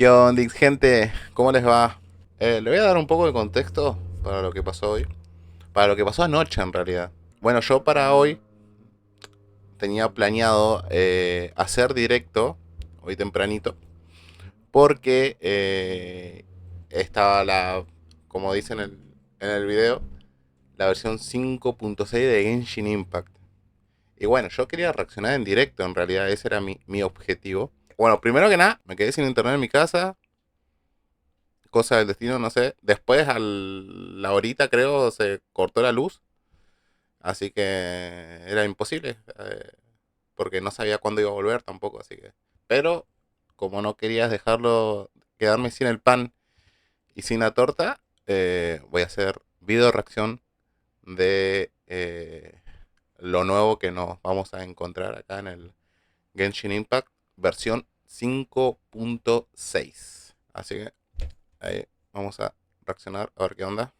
¿Qué onda, gente? ¿Cómo les va? Le voy a dar un poco de contexto para lo que pasó hoy. Para lo que pasó anoche, en realidad. Bueno, yo para hoy tenía planeado hacer directo, hoy tempranito, porque estaba como dicen en el video, la versión 5.6 de Genshin Impact. Y bueno, yo quería reaccionar en directo, en realidad, ese era mi objetivo. Bueno, primero que nada, me quedé sin internet en mi casa. Cosa del destino, no sé. Después, la horita creo, se cortó la luz. Así que era imposible. Porque no sabía cuándo iba a volver tampoco, así que. Pero, como no querías dejarlo, quedarme sin el pan y sin la torta, voy a hacer video reacción de lo nuevo que nos vamos a encontrar acá en el Genshin Impact versión 5.6. Así que ahí vamos a reaccionar a ver qué onda.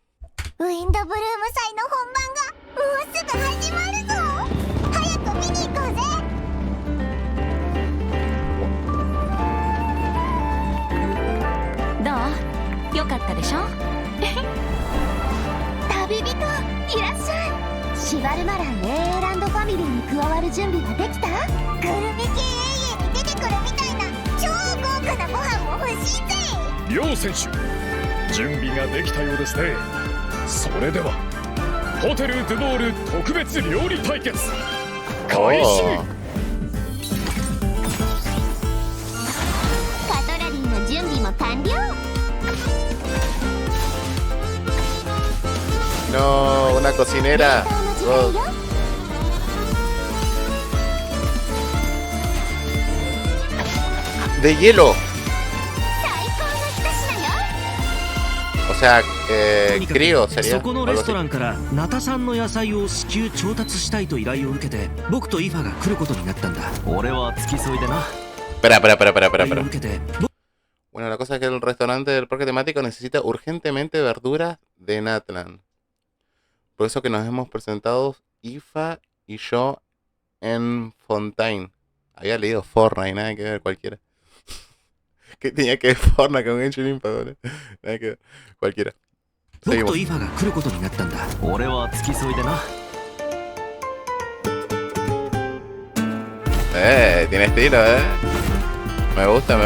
No, una cocinera. Oh. De hielo. O sea, crío sería. Espera. Bueno, la cosa es que el restaurante del parque temático necesita urgentemente verduras de Natlan. Por eso que nos hemos presentado Ifa y yo en Fontaine. Había leído Fortnite, nada que ver, cualquiera. ¿Qué tenía que ver Fortnite con Genshin Impact? Nada que ver, cualquiera. Seguimos. Tiene estilo, Me gusta.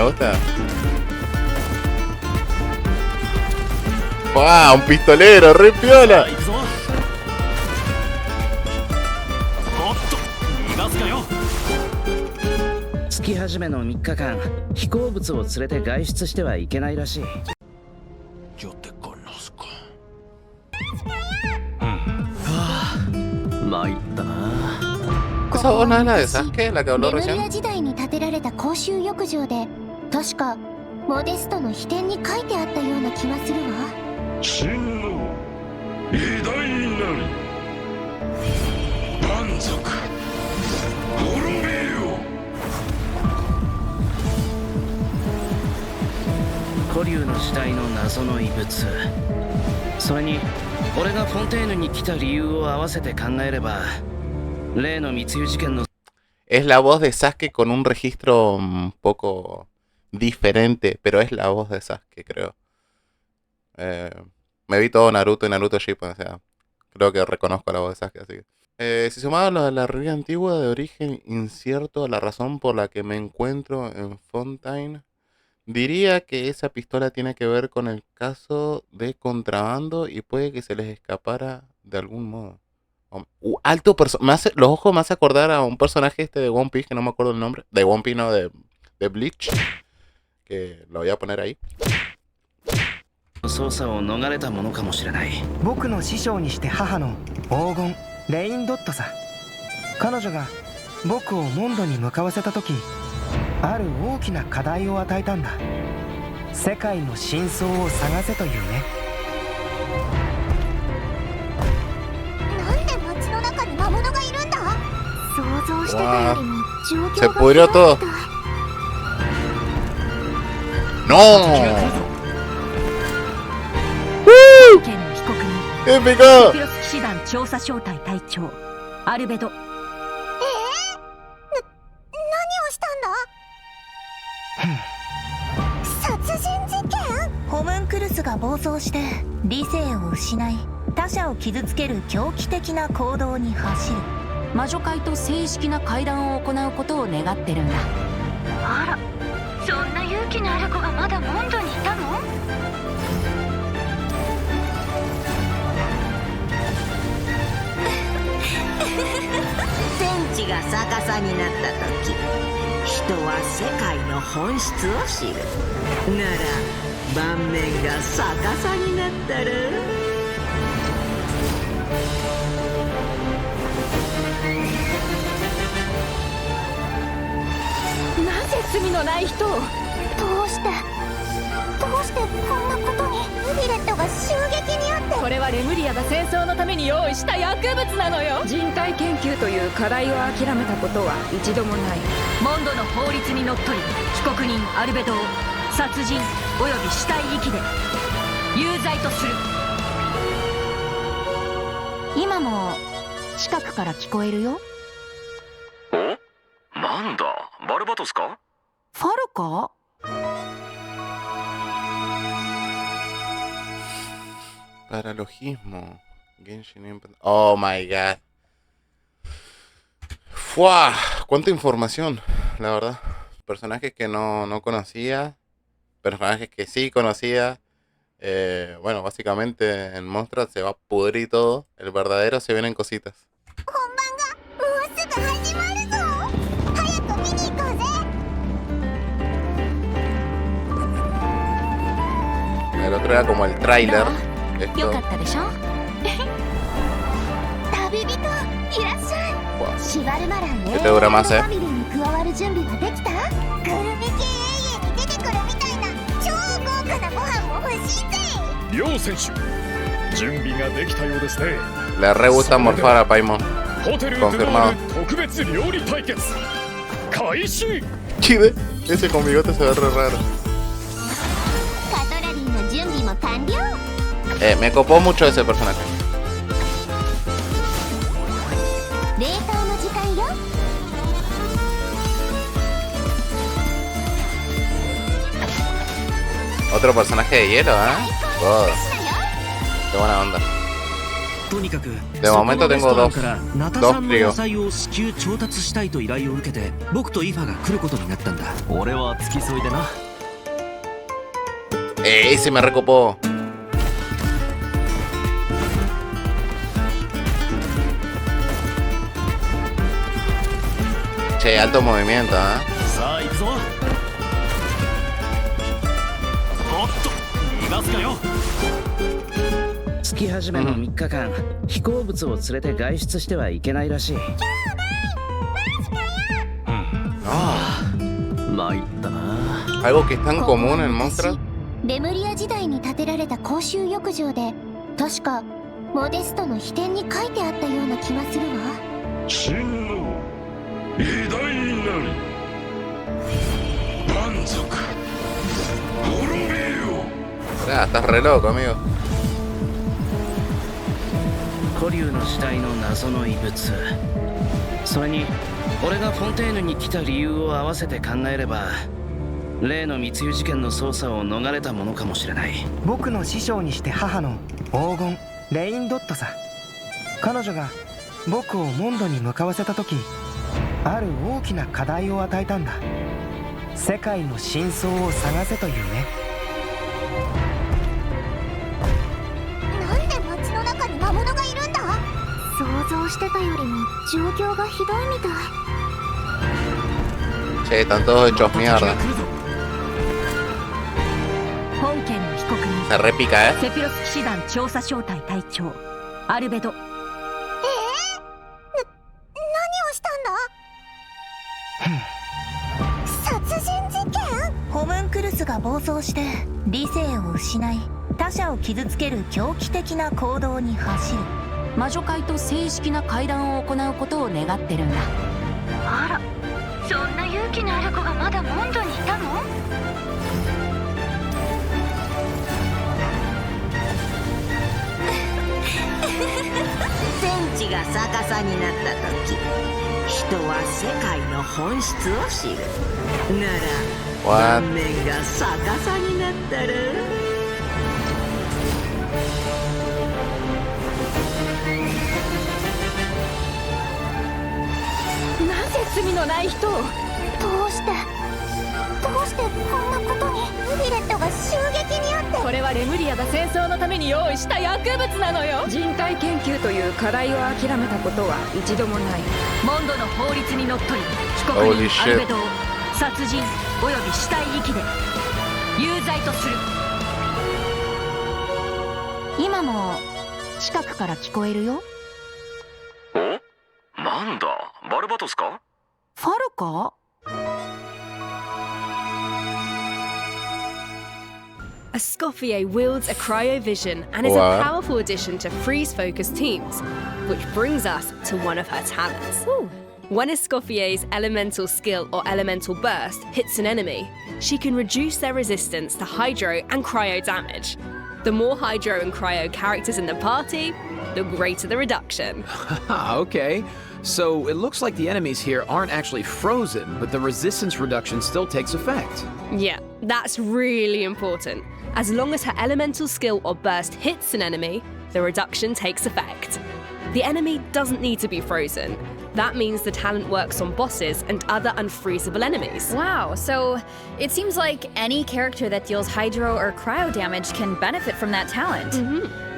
¡Wow! Un pistolero, re piola. Yo te conozco. ¿Esa voz no es la de Sasuke, la que habló recién? Es la voz de Sasuke con un registro un poco diferente, pero es la voz de Sasuke, creo. Me vi todo Naruto y Naruto Shippuden, o sea, creo que reconozco la voz de Sasuke, así que. Si sumado a la realidad antigua de origen incierto, la razón por la que me encuentro en Fontaine, diría que esa pistola tiene que ver con el caso de contrabando y puede que se les escapara de algún modo. Los ojos me hace acordar a un personaje de One Piece, que no me acuerdo el nombre. De One Piece, no, de Bleach. Que lo voy a poner ahí. Wow. Se pudrió todo. ¡No! ¡Épico! スが暴走して理性を失い他者を傷つける狂気的な行動に走る。魔女会と正式な会談を行うことを願ってるんだ。あら、そんな勇気のある子がまだモンドにいたの？天地が逆さになった時、人は世界の本質を知る。なら盤面が逆さになったら、なぜ罪のない人を。どうしてこんなことに。ヴィレットが襲撃にあって。これはレムリアが戦争のために用意した薬物なのよ。人体研究という課題を諦めたことは一度もない。モンドの法律にのっとり被告人アルベドを殺人および死体遺棄で有罪とする。今も近くから聞こえるよ。お？なんだ、バルバトスか？ファルか？Paralogismo. Genshin Impact. Oh my god. ¡Fua! Cuánta información, la verdad. Personajes que no conocía. Personajes que sí conocía. Bueno, básicamente en Monstrat se va a pudrir todo. El verdadero se vienen cositas. El otro era como el tráiler. Esto. Este dura más, ¿eh? 両選手、準備ができたようですね。 Le re gusta morfar a Paimon. ホテルでの特別料理対決開始。 Chide, ese con bigote se ve re raro. Me copó mucho ese personaje. Otro personaje de hielo, ¿eh? God. Qué buena onda. De momento tengo dos tríos. Ese me recopó. Che, alto movimiento, ¿eh? 月始めの3日間、飛行物を連れて外出してはいけないらしい。参ったな。 Algo que es tan común en Monstrat. レムリア時代に建てられた公衆浴場で、確かモデストの秘典に書いてあったような気がするわ。真の偉大なり満足滅びよ。 Estás re loco, amigo. 古竜の時代の謎の遺物、それに俺がフォンテーヌに来た理由を合わせて考えれば、例の密輸事件の捜査を逃れたものかもしれない。僕の師匠にして母の黄金レインドットさ。彼女が僕をモンドに向かわせた時、ある大きな課題を与えたんだ。世界の真相を探せというね。なんで街の中に魔物がいるんだ？想像してたよりも状況がひどいみたい。 Che, están todos hechos mierda. 本件の被告人 Se repica, ¿eh? セピロス騎士団調査小隊隊長アルベド。何をしたんだ？殺人事件？ホムンクルスが暴走して理性を失い他者を傷つける狂気的な行動に走る。魔女会と正式な会談を行うことを願ってるんだ。あら、そんな勇気のある子がまだモンドにいたの？天地が逆さになった時、人は世界の本質を知る。なら盤面が逆さになったら。罪のない人を。どうしてこんなことにビレットが襲撃にあって。これはレムリアが戦争のために用意した薬物なのよ。人体研究という課題を諦めたことは一度もない。モンドの法律にのっとり被告人アルベドを殺人および死体遺棄で有罪とする。今も近くから聞こえるよ。お？なんだ、バルバトスか？ファルかEscoffier wields a cryovision and is Wow. a powerful addition to freeze-focused teams, which brings us to one of her talents. When Escoffier's elemental skill or elemental burst hits an enemy, she can reduce their resistance to hydro and cryo damage. The more hydro and cryo characters in the party, the greater the reduction. Okay, so it looks like the enemies here aren't actually frozen, but the resistance reduction still takes effect. Yeah, that's really important. As long as her elemental skill or burst hits an enemy, the reduction takes effect. The enemy doesn't need to be frozen. That means the talent works on bosses and other unfreezable enemies. Wow, so it seems like any character that deals hydro or cryo damage can benefit from that talent.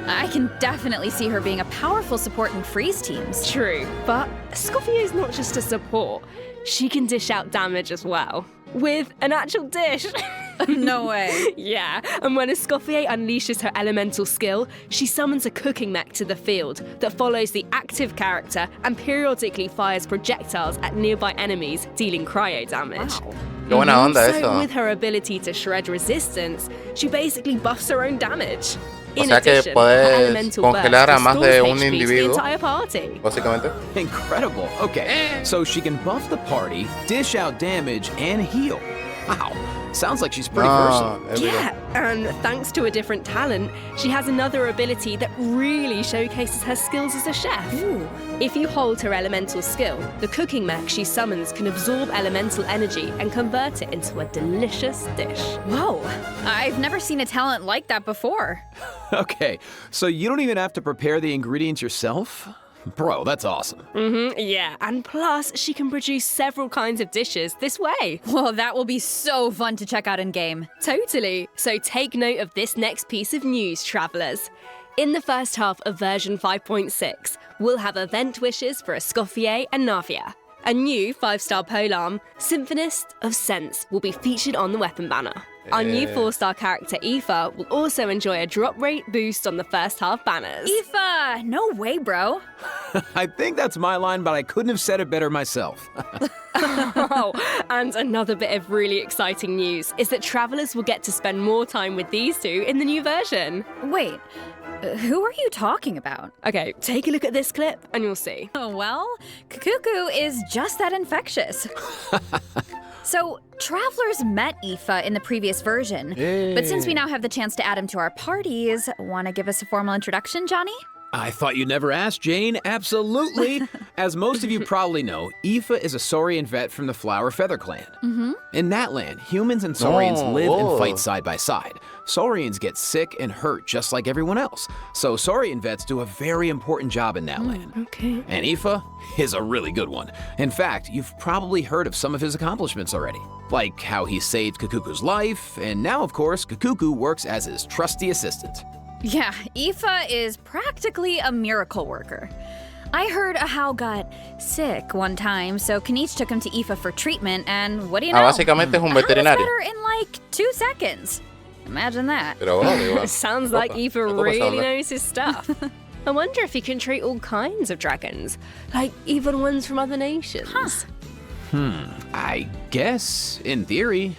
I can definitely see her being a powerful support in freeze teams. True, but Escoffier is not just a support. She can dish out damage as well. With an actual dish. No way. Yeah, and when Escoffier unleashes her elemental skill, she summons a cooking mech to the field that follows the active character and periodically fires projectiles at nearby enemies, dealing cryo damage. Wow. Qué buena onda So eso. with her ability to shred resistance, she basically buffs her own damage. O In sea que addition, her puedes elemental congelar burst a más de restores un HP to the individuo, entire party. básicamente. Incredible. Okay, so she can buff the party, dish out damage, and heal. Wow, sounds like she's pretty versatile. Yeah, and thanks to a different talent, she has another ability that really showcases her skills as a chef. If you hold her elemental skill, the cooking mech she summons can absorb elemental energy and convert it into a delicious dish. Whoa, I've never seen a talent like that before. Okay, so you don't even have to prepare the ingredients yourself? Bro, that's awesome. Yeah, and plus, she can produce several kinds of dishes this way. Well, that will be so fun to check out in game. Totally. So take note of this next piece of news, travelers. In the first half of version 5.6, we'll have event wishes for Escoffier and Navia. A new 5-star polearm, Symphonist of Sense, will be featured on the weapon banner. Our new 4-star character, Aoife, will also enjoy a drop rate boost on the first half banners. Aoife! No way, bro. I think that's my line, but I couldn't have said it better myself. Oh, and another bit of really exciting news is that travelers will get to spend more time with these two in the new version. Wait, who are you talking about? Okay, take a look at this clip and you'll see. Oh, well, Kukuku is just that infectious. So, travelers met Aoife in the previous version, but since we now have the chance to add him to our parties, want to give us a formal introduction, Johnny? I thought you'd never ask, Jane. Absolutely. As most of you probably know, Aoife is a Saurian vet from the Flower Feather clan. In that land, humans and Saurians live and fight side by side. Saurians get sick and hurt just like everyone else. So Saurian vets do a very important job in that land. Okay. And Aoife is a really good one. In fact, you've probably heard of some of his accomplishments already. Like how he saved Kukuku's life, and now, of course, Kukuku works as his trusty assistant. Yeah, Aoife is practically a miracle worker. I heard Ahau got sick one time, so Kenichi took him to Aoife for treatment, and what do you know? Básicamente es un Ahau was veterinario. better in like 2 seconds. Imagine that. Pero bueno, igual. Sounds like Aoife really pasando. knows his stuff. I wonder if he can treat all kinds of dragons, like even ones from other nations. I guess, in theory,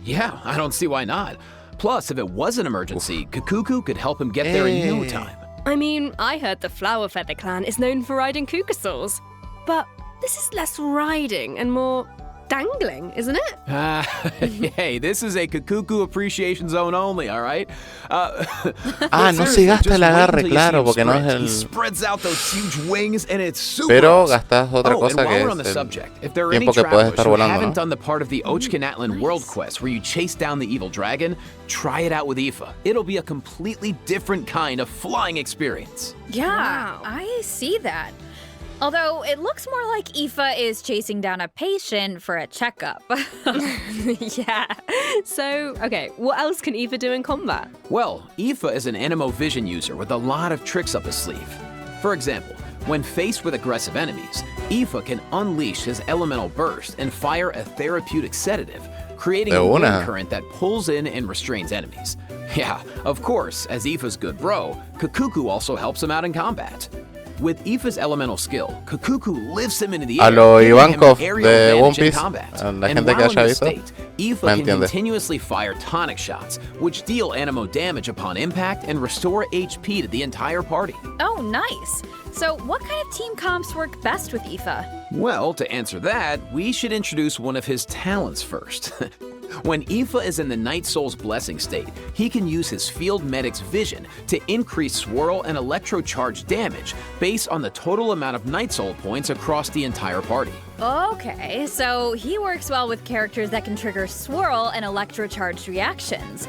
yeah, I don't see why not. Plus, if it was an emergency, Kukuku could help him get there in no time. I mean, I heard the Flower Feather clan is known for riding Kukasaurs, but this is less riding and more dangling, isn't it? Hey, this is a Kukuku appreciation zone only, all right? No se gasta el agarre, claro, porque no es He el... spreads out those huge wings, and it's super Pero awesome. gastas otra and cosa while que we're on es the el subject, if there are any tiempo que puedes travelers estar who volando, haven't ¿no? done the part of the Ochkanatlan World Quest where you chase down the evil dragon, try it out with Aoife. It'll be a completely different kind of flying experience. Yeah, Wow. I see that. Although it looks more like Aoife is chasing down a patient for a checkup. Yeah. So, okay, what else can Aoife do in combat? Well, Aoife is an Animo Vision user with a lot of tricks up his sleeve. For example, when faced with aggressive enemies, Aoife can unleash his elemental burst and fire a therapeutic sedative, creating a wind current that pulls in and restrains enemies. Yeah, of course, as Aoife's good bro, Kakuku also helps him out in combat. With Aoife's elemental skill, Kakuku lifts him into the air, giving him an aerial advantage in combat. And while in this state, Aoife can continuously fire tonic shots, which deal animo damage upon impact and restore HP to the entire party. Oh, nice. So what kind of team comps work best with Aoife? Well, to answer that, we should introduce one of his talents first. When Aoife is in the Night Soul's Blessing state, he can use his Field Medic's vision to increase swirl and electrocharge damage based on the total amount of Night Soul points across the entire party. Okay, so he works well with characters that can trigger swirl and electrocharged reactions,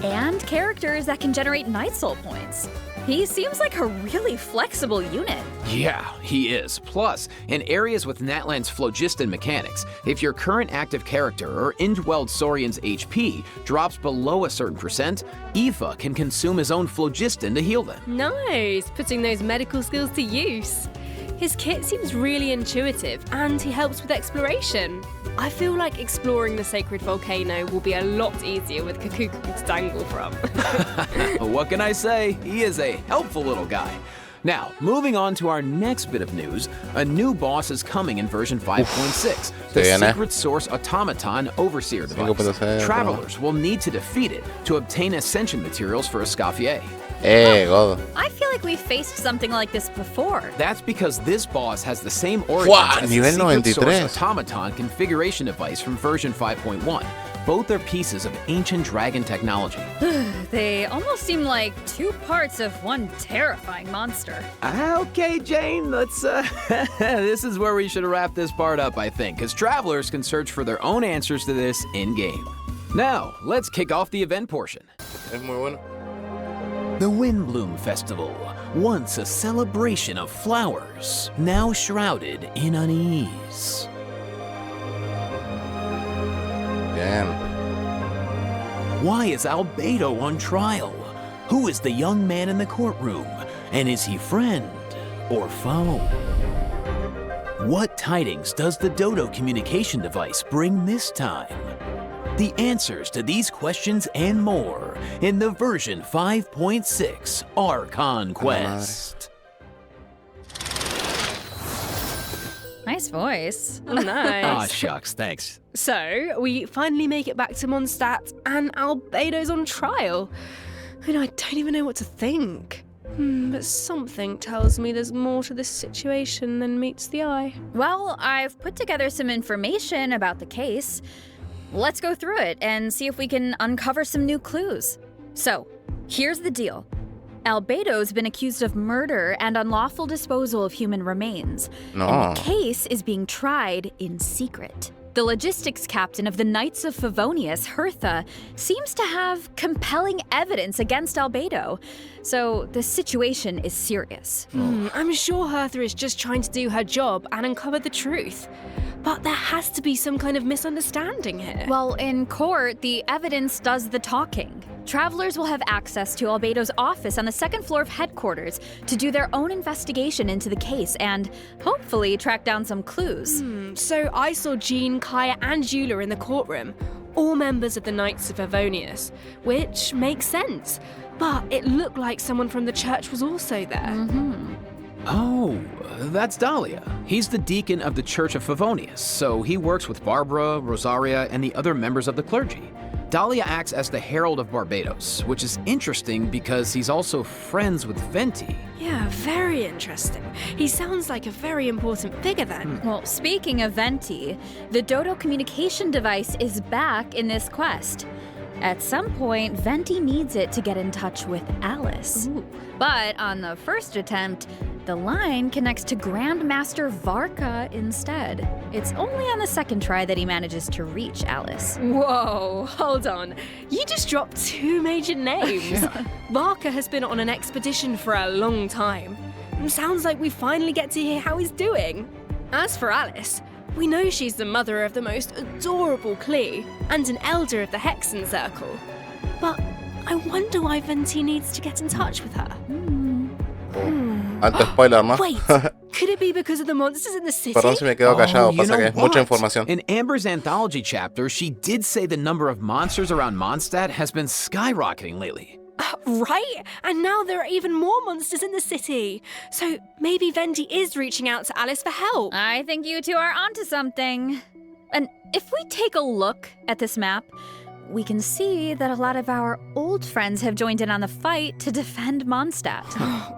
and characters that can generate Night Soul points. He seems like a really flexible unit. Yeah, he is. Plus, in areas with Natlan's phlogiston mechanics, if your current active character or indwelled Saurian's HP drops below a certain percent, Aoife can consume his own phlogiston to heal them. Nice, putting those medical skills to use. His kit seems really intuitive, and he helps with exploration. I feel like exploring the sacred volcano will be a lot easier with Kakuku to dangle from. What can I say? He is a helpful little guy. Now, moving on to our next bit of news, a new boss is coming in version 5.6, the Secret Source Automaton Overseer device. Travelers will need to defeat it to obtain ascension materials for Escoffier. I feel like we've faced something like this before. That's because this boss has the same origins as the Secret Source Automaton configuration device from version 5.1. Both are pieces of ancient dragon technology. They almost seem like two parts of one terrifying monster. Okay, Jane, let's, this is where we should wrap this part up, I think, because travelers can search for their own answers to this in-game. Now, let's kick off the event portion. The Windbloom Festival, once a celebration of flowers, now shrouded in unease. Damn. Why is Albedo on trial? Who is the young man in the courtroom? And is he friend or foe? What tidings does the Dodo communication device bring this time? The answers to these questions and more in the version 5.6 Archon Quest. Nice voice. Oh, nice. Aw, shucks, thanks. So, we finally make it back to Mondstadt, and Albedo's on trial. And I don't even know what to think. But something tells me there's more to this situation than meets the eye. Well, I've put together some information about the case. Let's go through it and see if we can uncover some new clues. So, here's the deal. Albedo's been accused of murder and unlawful disposal of human remains. And the case is being tried in secret. The logistics captain of the Knights of Favonius, Hertha, seems to have compelling evidence against Albedo. So the situation is serious. I'm sure Hertha is just trying to do her job and uncover the truth. But there has to be some kind of misunderstanding here. Well, in court, the evidence does the talking. Travelers will have access to Albedo's office on the second floor of headquarters to do their own investigation into the case and hopefully track down some clues. So I saw Jean, Kaya, and Eula in the courtroom, all members of the Knights of Avonius, which makes sense. But it looked like someone from the church was also there. Oh, that's Dahlia. He's the deacon of the Church of Favonius, so he works with Barbara, Rosaria, and the other members of the clergy. Dahlia acts as the Herald of Barbados, which is interesting because he's also friends with Venti. Yeah, very interesting. He sounds like a very important figure then. Well, speaking of Venti, the Dodo communication device is back in this quest. At some point, Venti needs it to get in touch with Alice. But on the first attempt, the line connects to Grandmaster Varka instead. It's only on the second try that he manages to reach Alice. Whoa, hold on. You just dropped two major names. Varka has been on an expedition for a long time. Sounds like we finally get to hear how he's doing. As for Alice, we know she's the mother of the most adorable Klee and an elder of the Hexen Circle. But I wonder why Venti needs to get in touch with her. Alto spoiler, ¿no? Wait, could it be because of the monsters in the city? Perdón si me quedo callado, you pasa know que es mucha what? información. In Amber's anthology chapter, she did say the number of monsters around Mondstadt has been skyrocketing lately. Right? And now there are even more monsters in the city. So maybe Venti is reaching out to Alice for help. I think you two are onto something. And if we take a look at this map, we can see that a lot of our old friends have joined in on the fight to defend Mondstadt.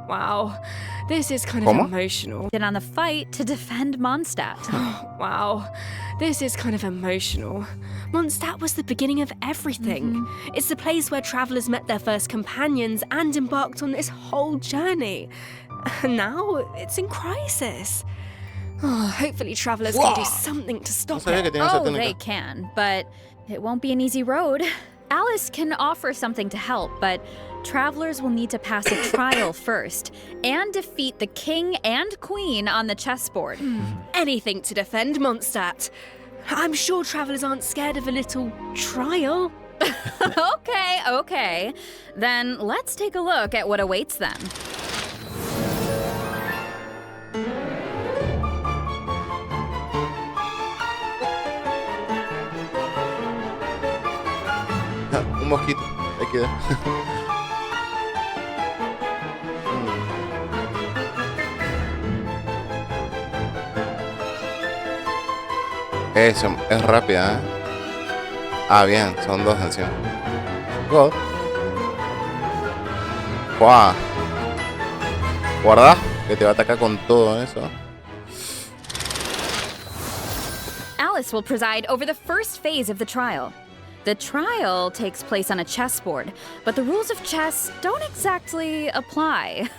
Wow, this is kind of emotional. In on the fight to defend Mondstadt. Wow, this is kind of emotional. Mondstadt was the beginning of everything. It's the place where travelers met their first companions and embarked on this whole journey. And now it's in crisis. Hopefully travelers can do something to stop it. Oh, they can, but it won't be an easy road. Alice can offer something to help, but travelers will need to pass a trial first and defeat the king and queen on the chessboard. Anything to defend Mondstadt. I'm sure travelers aren't scared of a little trial. Okay. Then let's take a look at what awaits them. Un mosquito, ahí queda. Eso, es rápida, ¿eh? Ah, bien, son dos encima. God. ¡Guau! Guarda, que te va a atacar con todo eso. Alice will preside over the first phase of the trial. The trial takes place on a chessboard, but the rules of chess don't exactly apply.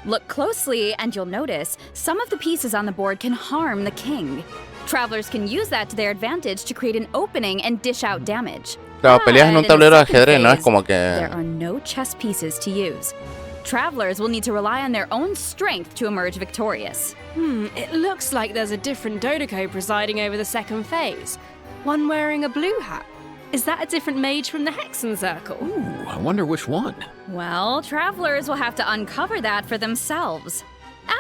Look closely and you'll notice some of the pieces on the board can harm the king. Travelers can use that to their advantage to create an opening and dish out damage. Claro, peleas en un tablero de ajedrez, no es como que... There are no chess pieces to use. Travelers will need to rely on their own strength to emerge victorious. It looks like there's a different Dodoco presiding over the second phase. One wearing a blue hat. Is that a different mage from the Hexen Circle? Ooh, I wonder which one. Well, travelers will have to uncover that for themselves.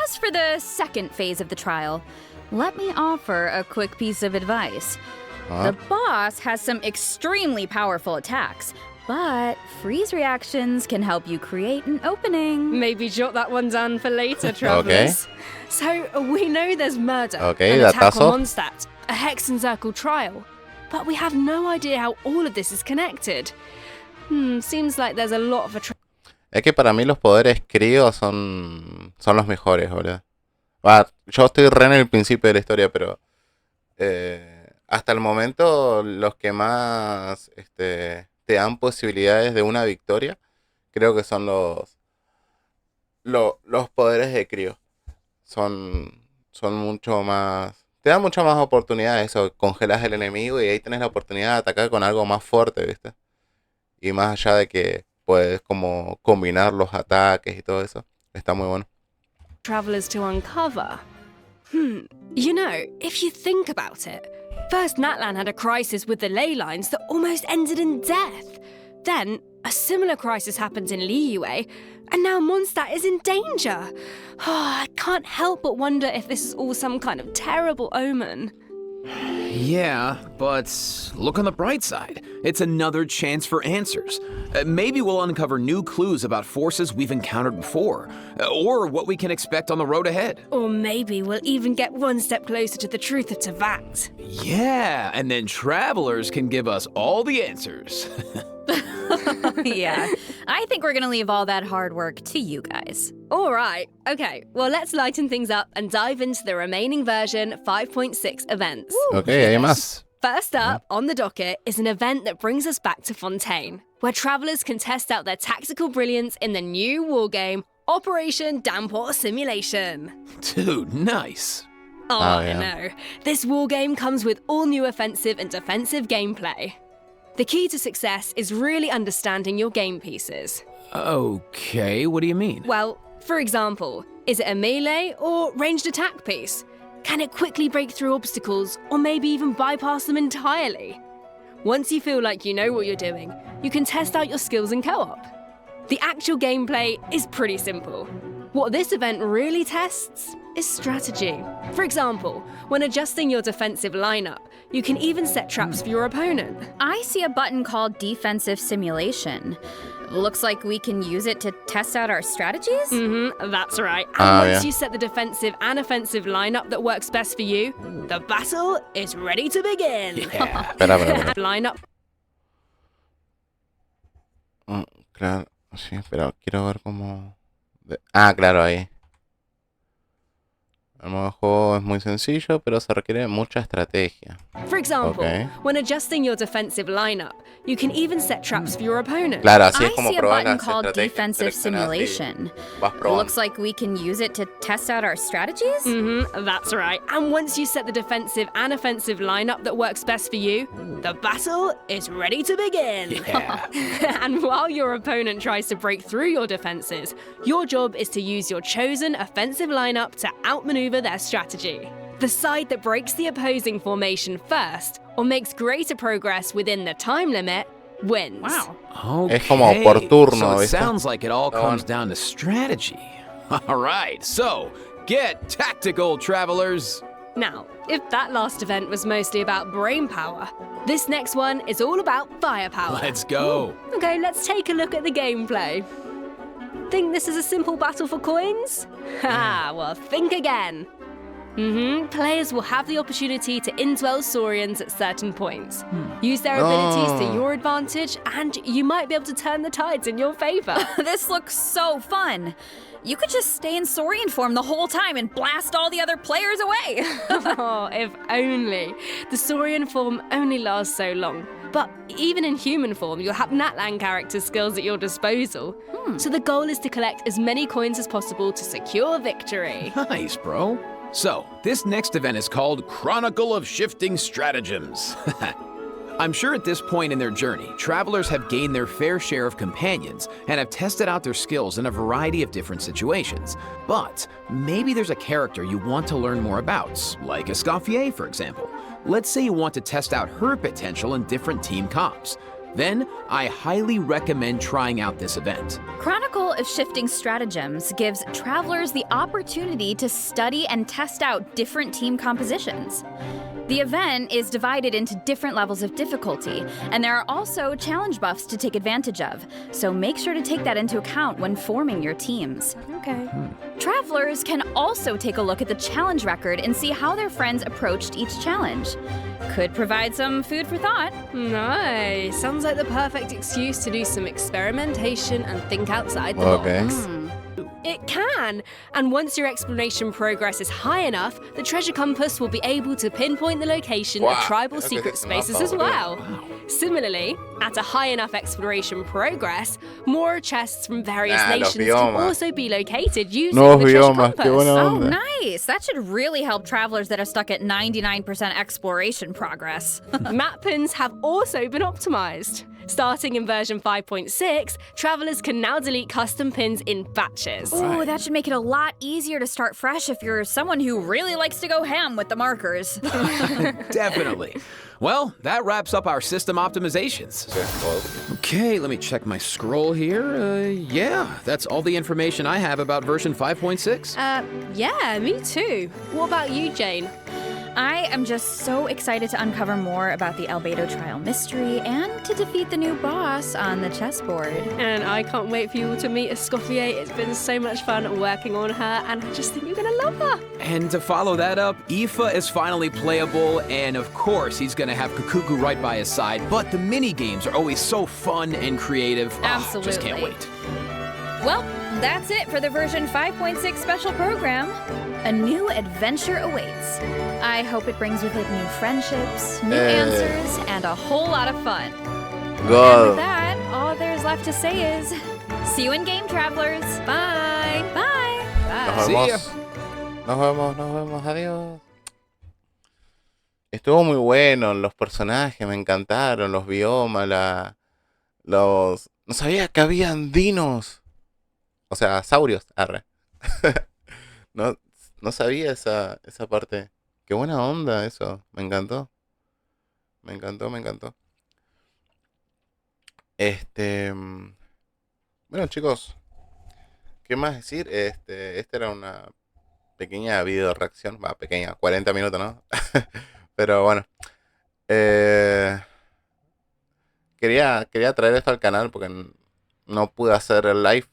As for the second phase of the trial, let me offer a quick piece of advice. The boss has some extremely powerful attacks, but freeze reactions can help you create an opening. Maybe jot that one down for later, travelers. So we know there's murder, an attack on Mondstadt, a Hexen Circle trial. But we have no idea how all of this is connected. Seems like there's a lot of Es que para mí los poderes críos son los mejores, ¿verdad? Yo estoy re en el principio de la historia, pero hasta el momento los que más te dan posibilidades de una victoria, creo que son los poderes de crío. Son mucho más... Te da muchas más oportunidades, eso, congelas el enemigo y ahí tenés la oportunidad de atacar con algo más fuerte, ¿viste? Y más allá de que puedes como combinar los ataques y todo eso, está muy bueno. travelers to uncover. You know, if you think about it, first Natlan had a crisis with the ley lines that almost ended in death. Then, a similar crisis happened in Liyue, and now Mondstadt is in danger. I can't help but wonder if this is all some kind of terrible omen. Yeah, but look on the bright side. It's another chance for answers. Maybe we'll uncover new clues about forces we've encountered before, or what we can expect on the road ahead. Or maybe we'll even get one step closer to the truth of Avance. Yeah, and then travelers can give us all the answers. Yeah, I think we're gonna leave all that hard work to you guys. All right, okay, well, let's lighten things up and dive into the remaining version 5.6 events. Okay, hay más. First up on the docket is an event that brings us back to Fontaine, where travelers can test out their tactical brilliance in the new wargame, Operation Damport Simulation. Dude, nice. I know. This wargame comes with all new offensive and defensive gameplay. The key to success is really understanding your game pieces. Okay, what do you mean? Well, For example, is it a melee or ranged attack piece? Can it quickly break through obstacles or maybe even bypass them entirely? Once you feel like you know what you're doing, you can test out your skills in co-op. The actual gameplay is pretty simple. What this event really tests is strategy. For example, when adjusting your defensive lineup, you can even set traps for your opponent. I see a button called Defensive Simulation. Looks like we can use it to test out our strategies? That's right. And once you set the defensive and offensive lineup that works best for you, the battle is ready to begin. Yeah. Espera. Lineup. Claro, sí, pero quiero ver cómo... claro, ahí. El modo de juego es muy sencillo, pero se requiere mucha estrategia. For example, when adjusting your defensive lineup, you can even set traps for your opponent. Claro, así es como I see a probar button las called estrategias. Defensive Simulation. Vas probando. Looks like we can use it to test out our strategies? That's right. And once you set the defensive and offensive lineup that works best for you, the battle is ready to begin. Yeah. And while your opponent tries to break through your defenses, your job is to use your chosen offensive lineup to outmaneuver their strategy. The side that breaks the opposing formation first or makes greater progress within the time limit wins. Wow. Okay. Es como por turno, so it ¿viste? sounds like it all comes down to strategy. All right, so get tactical, travelers. Now, if that last event was mostly about brain power, this next one is all about firepower. Let's go. Okay, let's take a look at the gameplay. Think this is a simple battle for coins? Well, think again. Players will have the opportunity to indwell Saurians at certain points. Use their abilities to your advantage, and you might be able to turn the tides in your favor. This looks so fun. You could just stay in Saurian form the whole time and blast all the other players away. Oh, if only. The Saurian form only lasts so long. But even in human form, you'll have Natlan character skills at your disposal. So the goal is to collect as many coins as possible to secure victory. Nice, bro. So, this next event is called Chronicle of Shifting Stratagems. I'm sure at this point in their journey, travelers have gained their fair share of companions and have tested out their skills in a variety of different situations. But maybe there's a character you want to learn more about, like Escoffier, for example. Let's say you want to test out her potential in different team comps. Then, I highly recommend trying out this event. Chronicle of Shifting Stratagems gives travelers the opportunity to study and test out different team compositions. The event is divided into different levels of difficulty, and there are also challenge buffs to take advantage of, so make sure to take that into account when forming your teams. Okay. Travelers can also take a look at the challenge record and see how their friends approached each challenge. Could provide some food for thought. Nice. Sounds like the perfect excuse to do some experimentation and think outside the box. It can! And once your exploration progress is high enough, the treasure compass will be able to pinpoint the location of tribal secret spaces as well. Similarly, at a high enough exploration progress, more chests from various nations can also be located using the treasure compass. Oh, nice! That should really help travelers that are stuck at 99% exploration progress. Map pins have also been optimized. Starting in version 5.6, travelers can now delete custom pins in batches. Ooh, that should make it a lot easier to start fresh if you're someone who really likes to go ham with the markers. Definitely. Well, that wraps up our system optimizations. Okay, let me check my scroll here. Yeah, that's all the information I have about version 5.6. Yeah, me too. What about you, Jane? I am just so excited to uncover more about the Albedo trial mystery and to defeat the new boss on the chessboard. And I can't wait for you all to meet Escoffier. It's been so much fun working on her, and I just think you're gonna love her. And to follow that up, Aoife is finally playable, and of course he's gonna have Kukuku right by his side, but the mini-games are always so fun and creative. Absolutely. Just can't wait. Well, that's it for the version 5.6 special program. A new adventure awaits. I hope it brings with it new friendships, new answers, and a whole lot of fun. And with that, all there's left to say is, see you in game, travelers. Bye. Bye. Nos See ya. vemos. Nos vemos, adiós. Estuvo muy bueno, los personajes me encantaron, los biomas, No sabía que habían dinos. O sea, saurios, arre. No, no sabía esa parte. Qué buena onda eso. Me encantó. Me encantó, me encantó. Bueno, chicos, ¿qué más decir? Esta era una pequeña video reacción. Va, pequeña, 40 minutos, ¿no? Pero bueno. eh, quería traer esto al canal porque no pude hacer el live.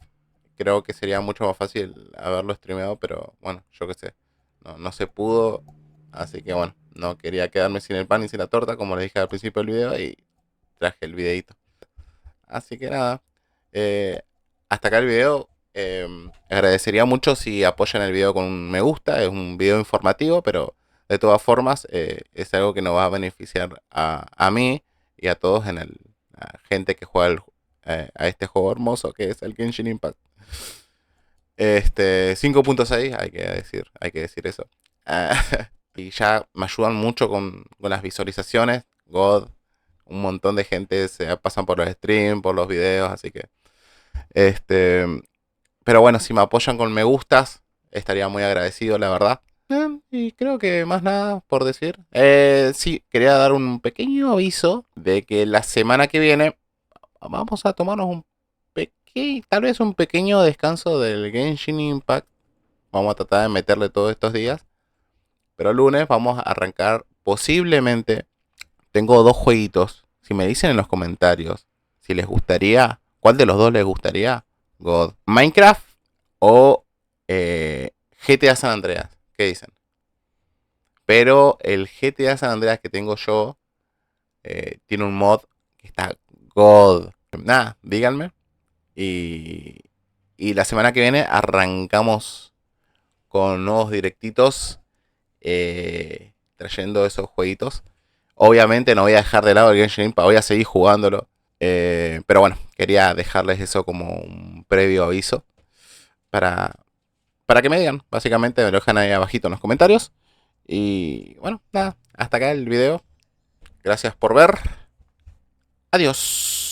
Creo que sería mucho más fácil haberlo streameado, pero bueno, yo qué sé. No se pudo. Así que bueno, no quería quedarme sin el pan y sin la torta, como les dije al principio del video, y traje el videito. Así que nada, hasta acá el video. Agradecería mucho si apoyan el video con un me gusta. Es un video informativo, pero de todas formas es algo que nos va a beneficiar a mí y a todos a gente que juega a este juego hermoso que es el Genshin Impact. 5.6, hay que decir eso. Y ya me ayudan mucho con las visualizaciones. God, un montón de gente se pasan por los streams, por los videos, así que pero bueno, si me apoyan con me gustas, estaría muy agradecido, la verdad. Y creo que más nada por decir. Sí, quería dar un pequeño aviso de que la semana que viene vamos a tomarnos tal vez un pequeño descanso del Genshin Impact. Vamos a tratar de meterle todos estos días. Pero el lunes vamos a arrancar posiblemente. Tengo dos jueguitos. Si me dicen en los comentarios si les gustaría, ¿cuál de los dos les gustaría? God. Minecraft o GTA San Andreas. ¿Qué dicen? Pero el GTA San Andreas que tengo yo tiene un mod que está God. Nada, díganme. Y la semana que viene arrancamos con nuevos directitos trayendo esos jueguitos. Obviamente no voy a dejar de lado el Genshin Impact, voy a seguir jugándolo. Pero bueno, quería dejarles eso como un previo aviso. Para que me digan, básicamente me lo dejan ahí abajito en los comentarios. Y bueno, nada, hasta acá el video. Gracias por ver. Adiós.